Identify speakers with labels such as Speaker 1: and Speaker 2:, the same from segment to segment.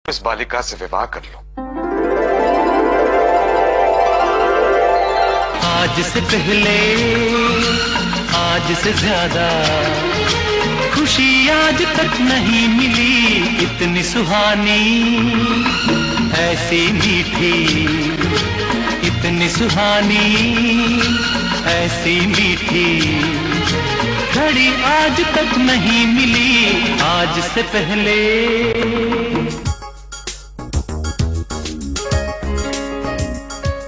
Speaker 1: इस बालिका से विवाह कर लो।
Speaker 2: आज से पहले, आज से ज्यादा खुशी आज तक नहीं मिली, इतनी सुहानी, ऐसी मीठी, इतनी सुहानी, ऐसी मीठी घड़ी आज तक नहीं मिली, आज से पहले।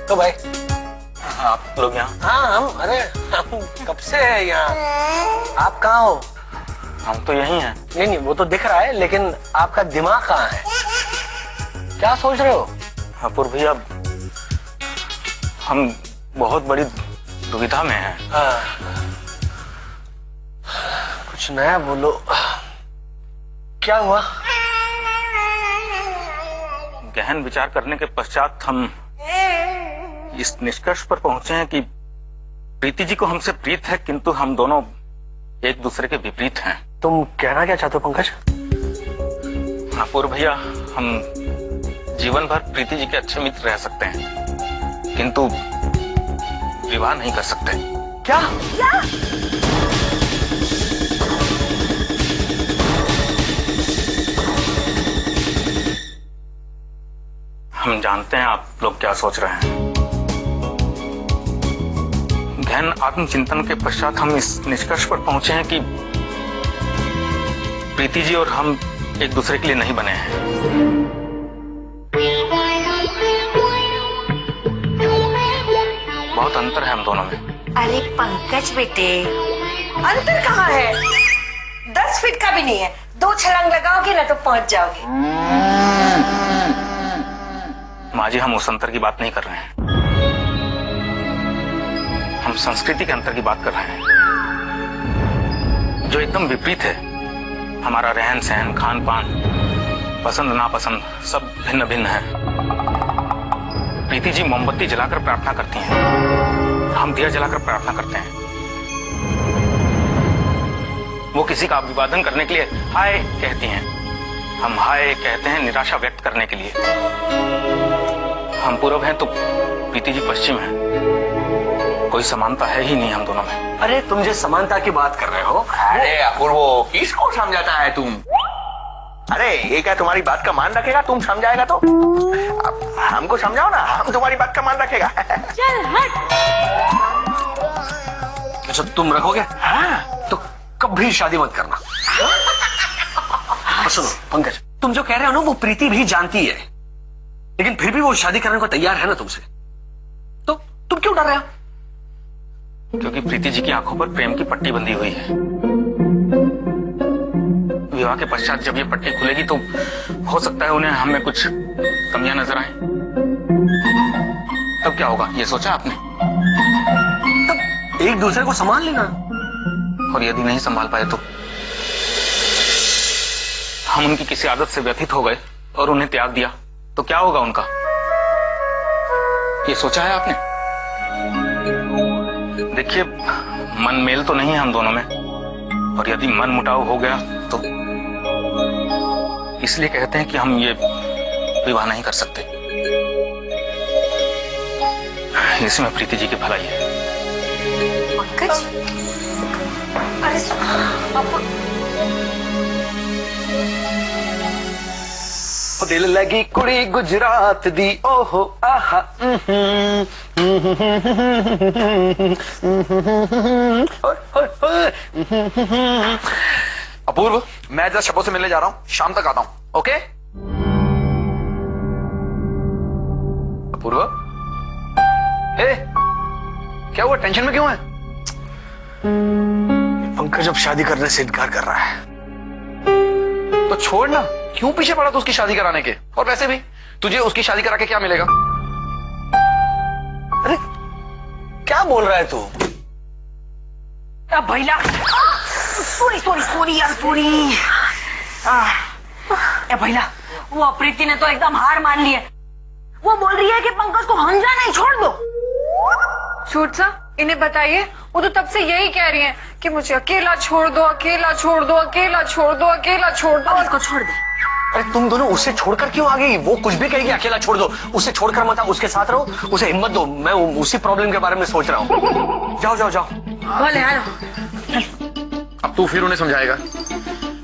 Speaker 3: तो भाई
Speaker 4: आप लोग यहाँ?
Speaker 3: हाँ हम कब से है यहाँ। आप कहाँ हो?
Speaker 4: हम तो यही हैं।
Speaker 3: नहीं वो तो दिख रहा है, लेकिन आपका दिमाग कहाँ है? क्या सोच रहे हो?
Speaker 4: अपूर्व भैया, हम बहुत बड़ी दुविधा में हैं।
Speaker 3: कुछ नया बोलो, क्या हुआ?
Speaker 4: गहन विचार करने के पश्चात हम इस निष्कर्ष पर पहुंचे हैं कि प्रीति जी को हमसे प्रीत है, किंतु हम दोनों एक दूसरे के विपरीत हैं।
Speaker 3: तुम कहना क्या चाहते हो पंकज?
Speaker 4: अपूर्व भैया, हम जीवन भर प्रीति जी के अच्छे मित्र रह सकते हैं, किंतु विवाह नहीं कर सकते।
Speaker 3: क्या?
Speaker 4: हम जानते हैं आप लोग क्या सोच रहे हैं। गहन आत्मचिंतन के पश्चात हम इस निष्कर्ष पर पहुंचे हैं कि प्रीति जी और हम एक दूसरे के लिए नहीं बने हैं। बहुत अंतर है हम दोनों में।
Speaker 5: अरे पंकज बेटे, अंतर कहाँ है? 10 फीट का भी नहीं है। 2 छलांग लगाओगे ना तो पहुंच जाओगे।
Speaker 4: माँ जी, हम उस अंतर की बात नहीं कर रहे हैं, हम संस्कृति के अंतर की बात कर रहे हैं, जो एकदम विपरीत है। हमारा रहन सहन, खान पान, पसंद नापसंद सब भिन्न भिन्न है। प्रीति जी मोमबत्ती जलाकर प्रार्थना करती हैं, हम दिया जलाकर प्रार्थना करते हैं। वो किसी का अभिवादन करने के लिए हाय कहती हैं, हम हाय कहते हैं निराशा व्यक्त करने के लिए। हम पूर्व हैं तो प्रीति जी पश्चिम हैं, कोई समानता है ही नहीं हम दोनों में।
Speaker 3: अरे तुम जो समानता की बात कर रहे हो,
Speaker 6: अरे अपूर्व, किसको समझाता है तुम? अरे ये क्या तुम्हारी बात का मान रखेगा? तुम समझाएगा तो अब हमको समझाओ ना, हम तुम्हारी बात का मान रखेगा।
Speaker 5: चल हट।
Speaker 3: अच्छा तुम रखोगे?
Speaker 6: हाँ।
Speaker 3: तो कभी शादी मत करना। सुनो पंकज, तुम जो कह रहे हो ना वो प्रीति भी जानती है, लेकिन फिर भी वो शादी करने को तैयार है ना तुमसे, तो तुम क्यों डर रहे हो?
Speaker 4: क्योंकि प्रीति जी की आंखों पर प्रेम की पट्टी बंधी हुई है। विवाह के पश्चात जब ये पट्टी खुलेगी तो हो सकता है उन्हें हमें कुछ कमियां नजर आए। तब क्या होगा, ये सोचा आपने?
Speaker 3: तब एक दूसरे को संभाल लेना।
Speaker 4: और यदि नहीं संभाल पाए तो हम उनकी किसी आदत से व्यथित हो गए और उन्हें त्याग दिया तो क्या होगा उनका? ये सोचा है आपने? देखिए, मन मेल तो नहीं है हम दोनों में, और यदि मन मुटाव हो गया तो इसलिए कहते हैं कि हम ये विवाह नहीं कर सकते। इसमें प्रीति जी की भलाई है।
Speaker 5: पंकज, अरे
Speaker 3: दिल लगी कुड़ी गुजरात दी, ओहो आहा।
Speaker 6: अपूर्व, मैं जरा शबो से मिलने जा रहा हूँ, शाम तक आता हूँ। ओके अपूर्व? क्या हुआ, टेंशन में क्यों है?
Speaker 3: पंकज अब शादी करने से इनकार कर रहा है।
Speaker 6: तो छोड़ ना, क्यों पीछे पड़ा तो उसकी शादी कराने के? और वैसे भी तुझे उसकी शादी करा के क्या मिलेगा?
Speaker 3: अरे क्या बोल रहा है तू?
Speaker 5: भैया, सॉरी यार, सॉरी। भैया, वो प्रीति ने तो एकदम हार मान ली है। वो बोल रही है कि पंकज को हमजा नहीं, छोड़ दो।
Speaker 7: छूट सा, इन्हें बताइए, वो तो तब से यही कह रही हैं कि मुझे अकेला छोड़ दो, अकेला छोड़ दो, अकेला छोड़ दो, अकेला छोड़ दो।
Speaker 5: इसको छोड़ दे।
Speaker 3: अरे तुम दोनों उसे छोड़कर क्यों आ गई? वो कुछ भी कहेगी, अकेला छोड़ दो, उसे छोड़कर मत आओ, उसके साथ रहो, उसे हिम्मत दो। मैं उसी प्रॉब्लम के बारे में सोच रहा हूँ। जाओ जाओ जाओ।
Speaker 5: बोले हेलो।
Speaker 6: अब तू फिर उन्हें समझाएगा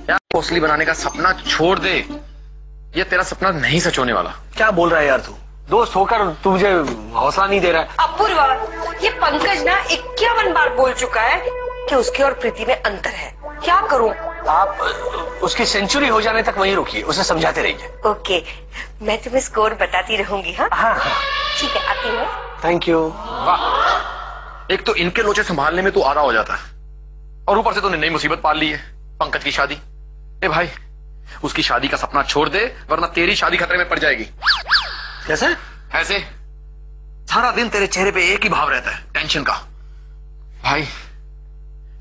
Speaker 6: यार, घोंसली बनाने का सपना छोड़ दे, ये तेरा सपना नहीं सच होने वाला।
Speaker 3: क्या बोल रहा है यार तू? दोस्त होकर तू मुझे हौसला नहीं दे रहा है।
Speaker 5: अपूर्वा, ये पंकज ना 51 बार बोल चुका है कि उसकी और प्रीति में अंतर है। क्या करूं?
Speaker 3: आप उसकी सेंचुरी हो जाने तक वहीं रुकिए, उसे समझाते रहिए।
Speaker 5: ओके, मैं तुम्हें स्कोर बताती रहूंगी। हाँ
Speaker 3: हाँ हाँ
Speaker 5: ठीक है, आती हूँ।
Speaker 3: Thank you.
Speaker 6: वाह, एक तो इनके लोचे संभालने में तू आधा हो जाता है और ऊपर से तूने नई मुसीबत पाल ली है, पंकज की शादी। ए भाई, उसकी शादी का सपना छोड़ दे वरना तेरी शादी खतरे में पड़ जाएगी।
Speaker 3: कैसे?
Speaker 6: ऐसे सारा दिन तेरे चेहरे पे एक ही भाव रहता है, टेंशन का। भाई,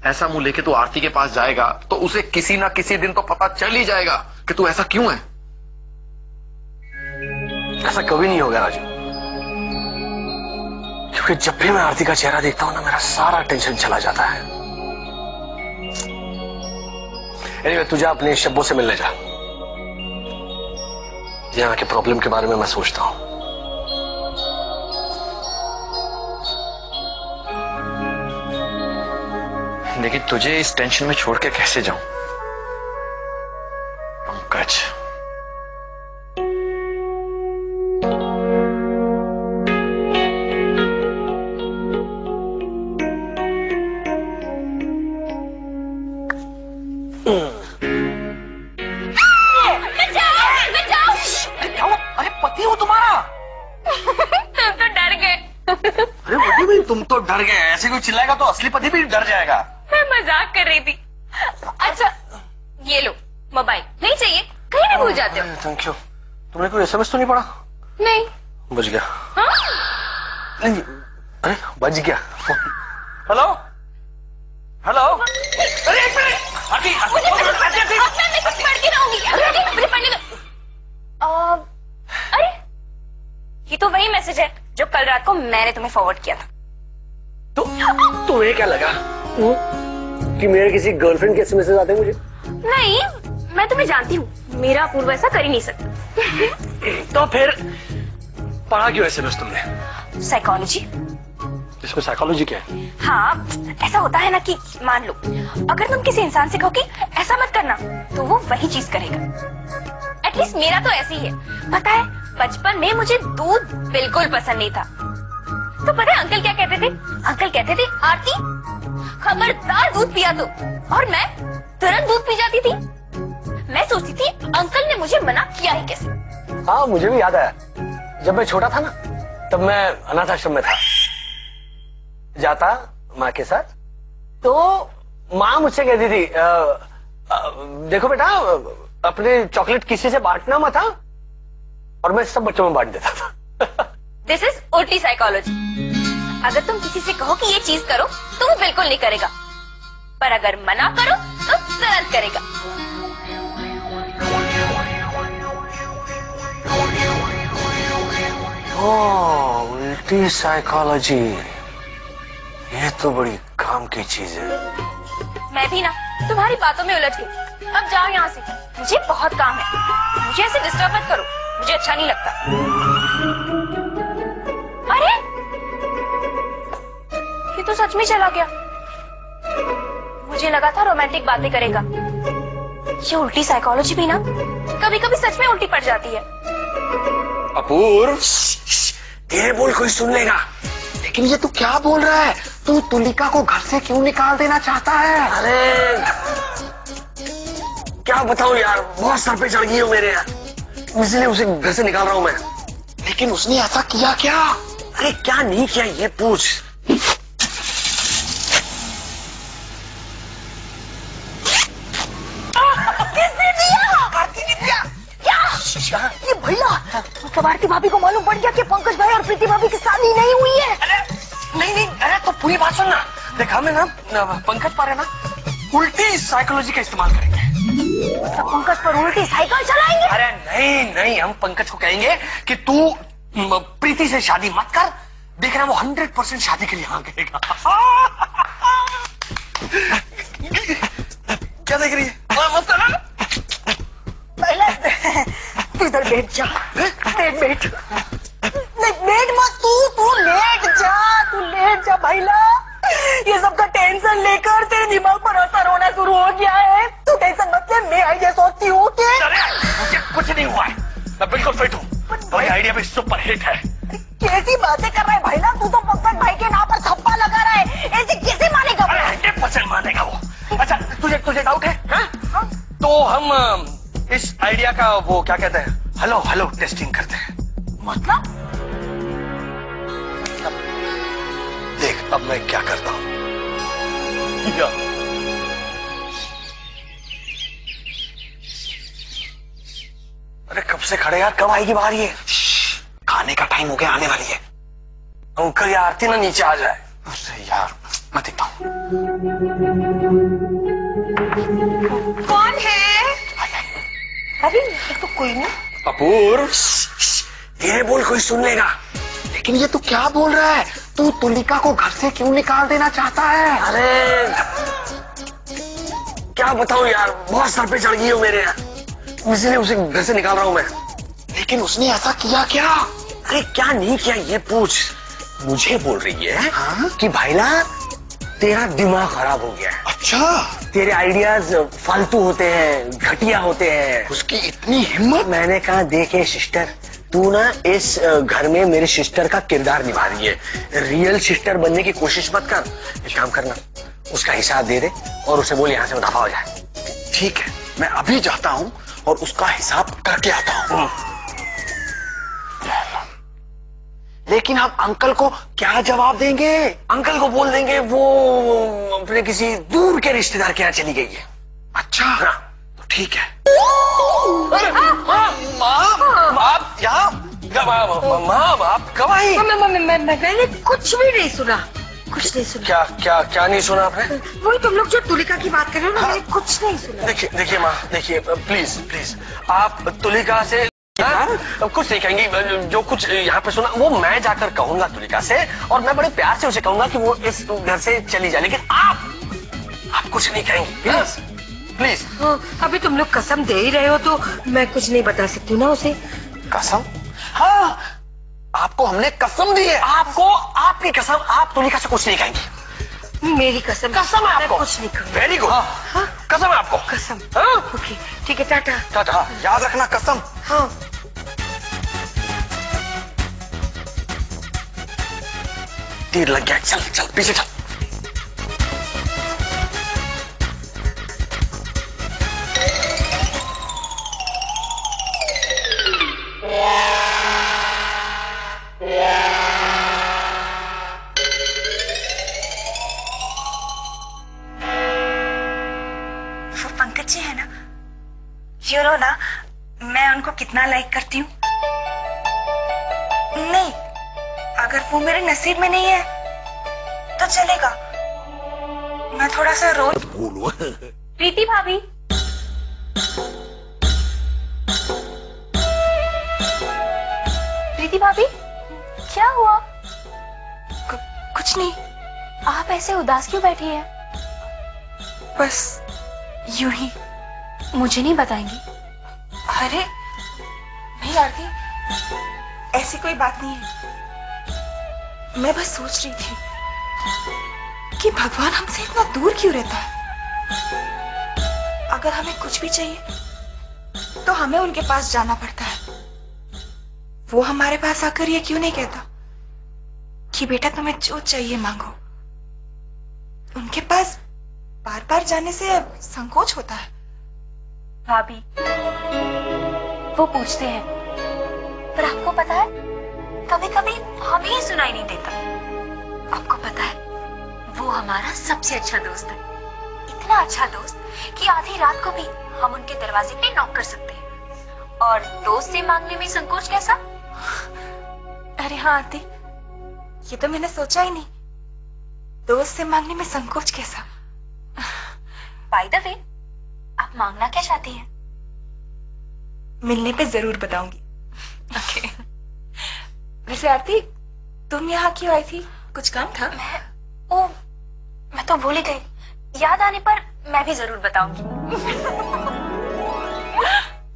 Speaker 6: ऐसा मुंह लेके तू आरती के पास जाएगा तो उसे किसी ना किसी दिन तो पता चल ही जाएगा कि तू ऐसा क्यों है।
Speaker 3: ऐसा कभी नहीं होगा राजू, क्योंकि जब भी मैं आरती का चेहरा देखता हूं ना, मेरा सारा टेंशन चला जाता है। एनीवे, तू जा अपने शब्बों से मिलने जा। यहाँ के प्रॉब्लम के बारे में मैं सोचता हूं।
Speaker 6: लेकिन तुझे इस टेंशन में छोड़ के कैसे जाऊं पंकज?
Speaker 3: अरे पति हो तुम्हारा?
Speaker 7: तुम तो डर गए।
Speaker 3: अरे वो भी तुम तो डर गए, ऐसे कोई चिल्लाएगा तो असली पति भी डर जाएगा।
Speaker 7: मैं मजाक कर रही थी। अच्छा, ये लो मोबाइल। नहीं चाहिए? कहीं नहीं भूल जाते हो?
Speaker 3: Thank you. तुमने कोई एसएमएस तो नहीं पढ़ा?
Speaker 7: नहीं।
Speaker 3: बच गया।
Speaker 7: हाँ?
Speaker 3: नहीं, अरे बच गया। Hello hello. अरे एक मिनट, आरती,
Speaker 7: मुझे पढ़ती रहूंगी। मुझे पढ़ने दो। अरे, ये तो वही मैसेज है जो कल रात को मैंने तुम्हें फॉरवर्ड किया था।
Speaker 3: तो तुम्हें क्या लगा कि मेरे किसी गर्लफ्रेंड के एसएमएस आते हैं मुझे?
Speaker 7: नहीं, मैं तुम्हें जानती हूँ, मेरा अपूर्व ऐसा कर ही नहीं सकता।
Speaker 3: तो फिर पढ़ा क्यों एसएमएस तुमने?
Speaker 7: साइकोलॉजी।
Speaker 3: इसमें साइकोलॉजी क्या है?
Speaker 7: हाँ, ऐसा होता है ना कि मान लो अगर तुम किसी इंसान से कहो कि ऐसा मत करना, तो वो वही चीज करेगा। एटलीस्ट मेरा तो ऐसे ही है। पता है, बचपन में मुझे दूध बिल्कुल पसंद नहीं था, तो पता है अंकल क्या कहते थे? अंकल कहते थे, आरती खबरदार दूध पिया तो, और मैं तुरंत दूध पी जाती थी। मैं सोचती थी अंकल ने मुझे मना किया ही कैसे।
Speaker 3: हाँ, मुझे भी याद आया, जब मैं छोटा था ना, तब मैं अनाथ आश्रम में था, जाता माँ के साथ, तो माँ मुझसे कहती थी देखो बेटा, अपने चॉकलेट किसी से बांटना मत, था, और मैं सब बच्चों में बांट देता था।
Speaker 7: दिस इज उल्टी साइकोलॉजी। अगर तुम किसी से कहो कि ये चीज करो तो वो बिल्कुल नहीं करेगा, पर अगर मना करो तो तुरंत करेगा।
Speaker 3: ओह, उल्टी साइकोलॉजी, ये तो बड़ी काम की चीज है।
Speaker 7: मैं भी ना तुम्हारी बातों में उलझ गई। अब जाओ यहाँ से, मुझे बहुत काम है। मुझे ऐसे डिस्टर्ब मत करो, मुझे अच्छा नहीं लगता। अरे, ये तो सच में चला गया। मुझे लगा था रोमांटिक बातें करेगा। ये उल्टी साइकोलॉजी भी ना कभी कभी सच में उल्टी पड़ जाती है।
Speaker 3: अपूर्व, तेरे बोल कोई सुन लेगा। लेकिन ये तू क्या बोल रहा है? तू तुलिका को घर से क्यों निकाल देना चाहता है? अरे क्या बताऊं यार, बहुत सर पे चढ़ गई हो मेरे यार, इसलिए उसे घर से निकाल रहा हूं मैं। लेकिन उसने ऐसा किया क्या? अरे क्या नहीं किया ये पूछ।
Speaker 5: ये भैया, मतलब आरती भाभी को मालूम पड़ गया कि पंकज भाई और प्रीति भाभी की शादी नहीं हुई है।
Speaker 3: अरे नहीं, अरे तो पूरी बात सुनना। देखा मैं ना, पंकज पर है ना, उल्टी साइकोलॉजी का इस्तेमाल करेंगे।
Speaker 5: तो पंकज पर उल्टी साइकिल चलाएंगे?
Speaker 3: अरे नहीं, हम पंकज को कहेंगे कि तू प्रीति से शादी मत कर, देखना वो 100% शादी के लिए हाँ कहेगा। क्या देख रही है? मत करना।
Speaker 5: भाईला तू इधर बैठ जा, बैठ नहीं बैठ मत, तू लेट जा भाईला। ये सबका टेंशन लेकर तेरे दिमाग पर असर होना शुरू हो गया है। तू टेंशन मत ले, मैं आइडिया सोचती हूँ कि
Speaker 3: मुझे कुछ नहीं हुआ है, मैं बिल्कुल फिट हूँ। तुम्हारी आइडिया भी सुपर हिट है।
Speaker 5: कैसी बातें कर रहा है भाईला, तू तो पंकज भाई के नाम पर थप्पा लगा रहा है, ऐसे कैसे मानेगा?
Speaker 3: 100% मानेगा वो। अच्छा तुझे डाउट है? हाँ? तो हम इस आइडिया का वो क्या कहते हैं, हेलो टेस्टिंग करते हैं।
Speaker 5: मतलब
Speaker 3: देख अब मैं क्या करता हूँ। अरे कब से खड़े यार, कब आएगी बाहर ये?
Speaker 6: खाने का टाइम हो गया, आने वाली है।
Speaker 3: अंकल या आरती ना नीचे आ जाए।
Speaker 6: अरे यार मैं देखता हूँ।
Speaker 5: कौन है? अरे ये तो कोई नहीं।
Speaker 3: अपूर्व धीरे बोल, कोई सुन लेगा।
Speaker 6: लेकिन ये तू क्या बोल रहा है? तू तुलिका को घर से क्यों निकाल देना चाहता है?
Speaker 3: अरे क्या बताऊं यार, बहुत सर पे चढ़ गई हो मेरे यार, इसलिए उसे घर से निकाल रहा हूं मैं।
Speaker 6: लेकिन उसने ऐसा किया क्या?
Speaker 3: अरे क्या नहीं किया ये पूछ। मुझे बोल रही है
Speaker 6: हाँ?
Speaker 3: कि भाईला तेरा दिमाग खराब हो गया है।
Speaker 6: अच्छा,
Speaker 3: तेरे आइडियाज फालतू होते हैं, घटिया होते हैं।
Speaker 6: उसकी इतनी हिम्मत।
Speaker 3: मैंने कहा देखे सिस्टर, तू ना इस घर में मेरी सिस्टर का किरदार निभा रही है, रियल सिस्टर बनने की कोशिश मत कर। एक काम करना, उसका हिसाब दे दे और उसे बोल यहाँ से दफा हो जाए।
Speaker 6: ठीक है, मैं अभी जाता हूँ और उसका हिसाब करके आता हूँ। लेकिन हम अंकल को क्या जवाब देंगे?
Speaker 3: अंकल को बोल देंगे वो अपने किसी दूर के रिश्तेदार के यहाँ चली गई है।
Speaker 6: अच्छा
Speaker 3: हाँ।
Speaker 6: तो ठीक है।
Speaker 3: माँ आप कब आई?
Speaker 5: मैंने कुछ भी नहीं सुना, कुछ नहीं सुना।
Speaker 3: क्या नहीं सुना आपने?
Speaker 5: वही तुम लोग जो तुलिका की बात कर रहे हो ना, मैंने कुछ नहीं सुना।
Speaker 3: देखिए माँ, देखिए प्लीज आप तुलिका से कुछ नहीं कहेंगी। जो कुछ यहाँ पे सुना वो मैं जाकर कहूंगा तुलिका से, और मैं बड़े प्यार से उसे कहूंगा कि वो इस घर से चली जाए। लेकिन आप कुछ नहीं कहेंगी प्लीज।
Speaker 5: अभी तुम लोग कसम दे ही रहे हो तो मैं कुछ नहीं बता सकती हूँ ना उसे।
Speaker 6: कसम? हाँ, आपको हमने कसम दी है।
Speaker 3: आपकी कसम, आप तुलिका से कुछ नहीं कहेंगी।
Speaker 5: मेरी कसम
Speaker 3: है आपको?
Speaker 5: कुछ नहीं कहूँगी।
Speaker 3: Very good. कसम है आपको?
Speaker 5: कसम।
Speaker 3: हाँ?
Speaker 5: ओके ठीक है, टाटा।
Speaker 3: टाटा,
Speaker 6: याद रखना कसम।
Speaker 5: हाँ।
Speaker 3: तीर लग गया, चल पीछे चल।
Speaker 7: पंकज जी है ना, यू नो ना मैं उनको कितना लाइक करती हूँ। नहीं, अगर वो मेरे नसीब में नहीं है तो चलेगा, मैं थोड़ा सा रोज
Speaker 3: बोलो।
Speaker 7: प्रीति भाभी। प्रीति भाभी क्या हुआ? कुछ नहीं। आप ऐसे उदास क्यों बैठी हैं? बस यूं ही। मुझे नहीं बताएंगी? अरे नहीं आरती, ऐसी कोई बात नहीं है। मैं बस सोच रही थी कि भगवान हमसे इतना दूर क्यों रहता है। अगर हमें कुछ भी चाहिए तो हमें उनके पास जाना पड़ता है। वो हमारे पास आकर ये क्यों नहीं कहता कि बेटा तुम्हें जो चाहिए मांगो। उनके पास बार बार जाने से संकोच होता है। भाभी वो पूछते हैं, पर आपको पता है कभी कभी हमें ही सुनाई नहीं देता। आपको पता है वो हमारा सबसे अच्छा दोस्त है। इतना अच्छा दोस्त कि आधी रात को भी हम उनके दरवाजे पे नॉक कर सकते हैं। और दोस्त से मांगने में संकोच कैसा? अरे हाँ आरती, ये तो मैंने सोचा ही नहीं। दोस्त से मांगने में संकोच कैसा? बाय द वे, आप मांगना क्या चाहती हैं? मिलने पे जरूर बताऊंगी। ओके। वैसे आरती, तुम यहाँ क्यों आई थी? कुछ काम था? मैं तो भूल ही गई। याद आने पर मैं भी जरूर बताऊंगी।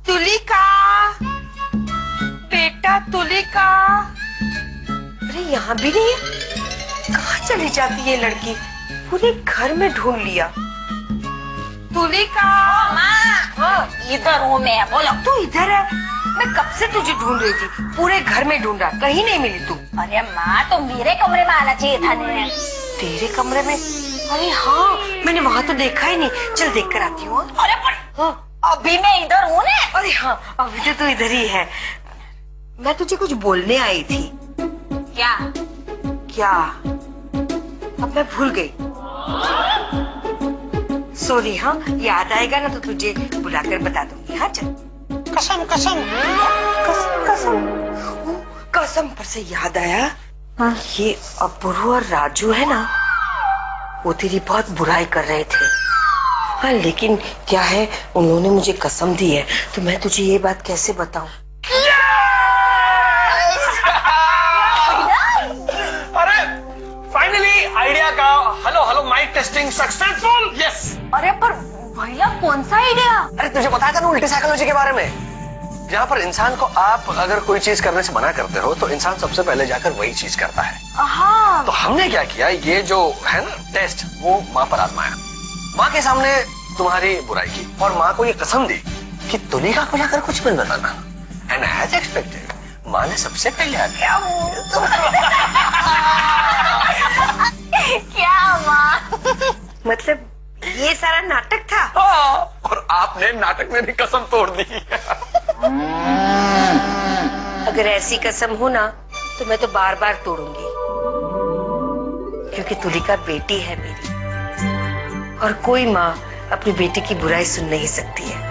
Speaker 5: तुलिका, बेटा तुलिका। अरे यहाँ भी नहीं है, कहाँ चली जाती है लड़की? पूरे घर में ढूंढ लिया। तुलिका।
Speaker 7: माँ, इधर हूँ मैं, बोलो।
Speaker 5: तू इधर है? मैं कब से तुझे ढूंढ रही थी, पूरे घर में ढूंढा, कहीं नहीं मिली तू।
Speaker 7: अरे माँ, तो मेरे कमरे में आना चाहिए था ने।
Speaker 5: तेरे कमरे में? अरे हाँ, मैंने वहाँ तो देखा ही नहीं। चल देख कर आती हूँ।
Speaker 7: अरे
Speaker 5: हाँ,
Speaker 7: अभी मैं इधर हूँ ने।
Speaker 5: अरे हाँ, अभी तो तू इधर ही है। मैं तुझे कुछ बोलने आई थी।
Speaker 7: क्या?
Speaker 5: क्या? अब मैं भूल गई। सॉरी। हाँ, याद आएगा ना तो तुझे बुलाकर बता दूंगी। हाँ चल।
Speaker 3: कसम कसम
Speaker 5: कसम कसम पर से याद आया। हाँ? ये अपूर्व और राजू है ना, वो तेरी बहुत बुराई कर रहे थे। हाँ, लेकिन क्या है, उन्होंने मुझे कसम दी है, तो मैं तुझे ये बात कैसे बताऊं?
Speaker 3: अरे फाइनली आइडिया का hello mic testing successful. Yes.
Speaker 7: अरे पर भैया, कौन सा आइडिया?
Speaker 3: अरे तुझे पता था ना उल्टी साइकोलॉजी के बारे में, जहाँ पर इंसान को आप अगर कोई चीज करने से मना करते हो तो इंसान सबसे पहले जाकर वही चीज करता है।
Speaker 7: हाँ।
Speaker 3: तो हमने क्या किया, ये जो है ना टेस्ट, वो माँ पर आजमाया। माँ के सामने तुम्हारी बुराई की और माँ को ये कसम दी कि तुलिका को जाकर कुछ मत बताना। एंड एज एक्सपेक्टेड, माँ ने सबसे पहले आ गया।
Speaker 7: क्या माँ?
Speaker 5: मतलब ये सारा नाटक था?
Speaker 3: और आपने नाटक में भी कसम तोड़ दी।
Speaker 5: अगर ऐसी कसम हो ना तो मैं तो बार बार तोड़ूंगी, क्योंकि तुलिका बेटी है मेरी, और कोई माँ अपनी बेटी की बुराई सुन नहीं सकती है।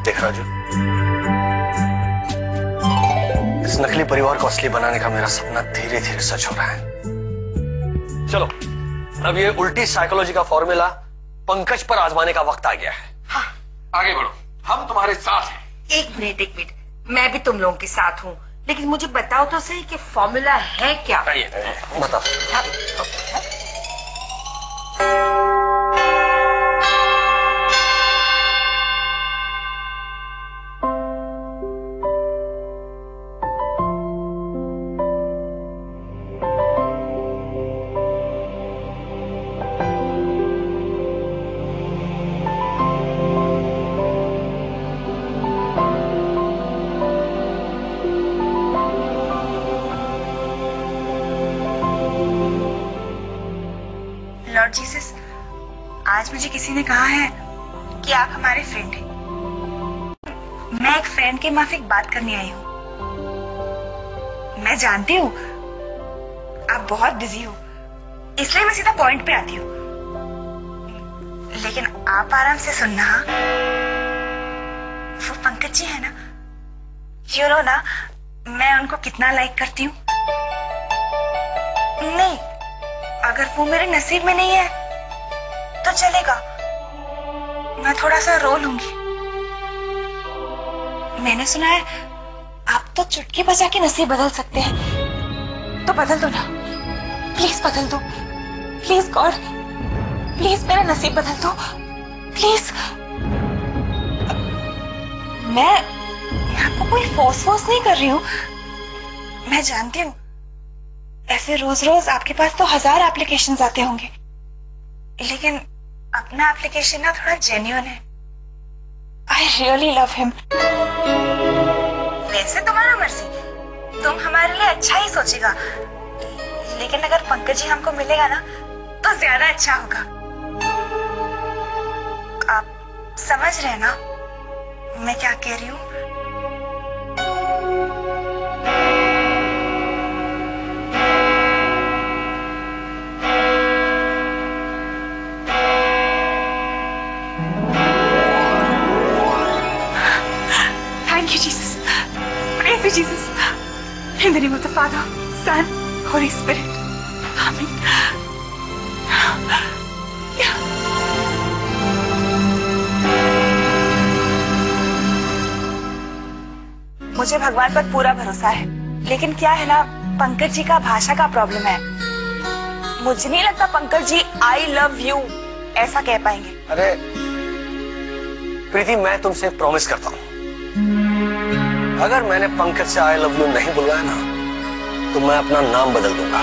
Speaker 3: देख राजू, इस नकली परिवार को असली बनाने का मेरा सपना धीरे धीरे सच हो रहा है। चलो, अब ये उल्टी साइकोलॉजी का फॉर्मूला पंकज पर आजमाने का वक्त आ गया है।
Speaker 5: हाँ,
Speaker 6: आगे बढ़ो, हम तुम्हारे साथ हैं।
Speaker 5: एक मिनट, मैं भी तुम लोगों के साथ हूँ, लेकिन मुझे बताओ तो सही कि फॉर्मूला है क्या?
Speaker 3: बताओ।
Speaker 1: लॉर्ड जीसस, आज मुझे किसी ने कहा है कि आप हमारे फ्रेंड हैं। मैं एक फ्रेंड के माफिक बात करने आई हूँ। मैं जानती हूँ आप बहुत बिजी हो, इसलिए मैं सीधा पॉइंट पे आती हूँ, लेकिन आप आराम से सुनना। वो पंकज जी है ना, यू नो ना मैं उनको कितना लाइक करती हूँ। नहीं, अगर वो मेरे नसीब में नहीं है तो चलेगा, मैं थोड़ा सा रो लूंगी। मैंने सुना है आप तो चुटकी बजा के नसीब बदल सकते हैं, तो बदल दो ना, प्लीज बदल दो, प्लीज गॉड, प्लीज मेरा नसीब बदल दो, प्लीज। मैं आपको कोई फोर्स नहीं कर रही हूँ, मैं जानती हूँ ऐसे रोज रोज आपके पास तो 1000 एप्लीकेशंस आते होंगे, लेकिन अपना एप्लीकेशन ना थोड़ा जेन्युइन है। I really love him. वैसे तुम्हारा मर्जी, तुम हमारे लिए अच्छा ही सोचेगा, लेकिन अगर पंकज जी हमको मिलेगा ना तो ज्यादा अच्छा होगा। आप समझ रहे ना मैं क्या कह रही हूँ? Thank you, Jesus. Praise be Jesus. In the name of the Father, Son, Holy Spirit. Amen. मुझे भगवान पर पूरा भरोसा है लेकिन क्या है ना, पंकज जी का भाषा का प्रॉब्लम है। मुझे नहीं लगता Pankaj ji I love you ऐसा कह पाएंगे।
Speaker 3: अरे प्रीति, मैं तुमसे प्रॉमिस करता हूं, अगर मैंने पंकज से आई लव यू नहीं बुलवाया ना तो मैं अपना नाम बदल दूंगा।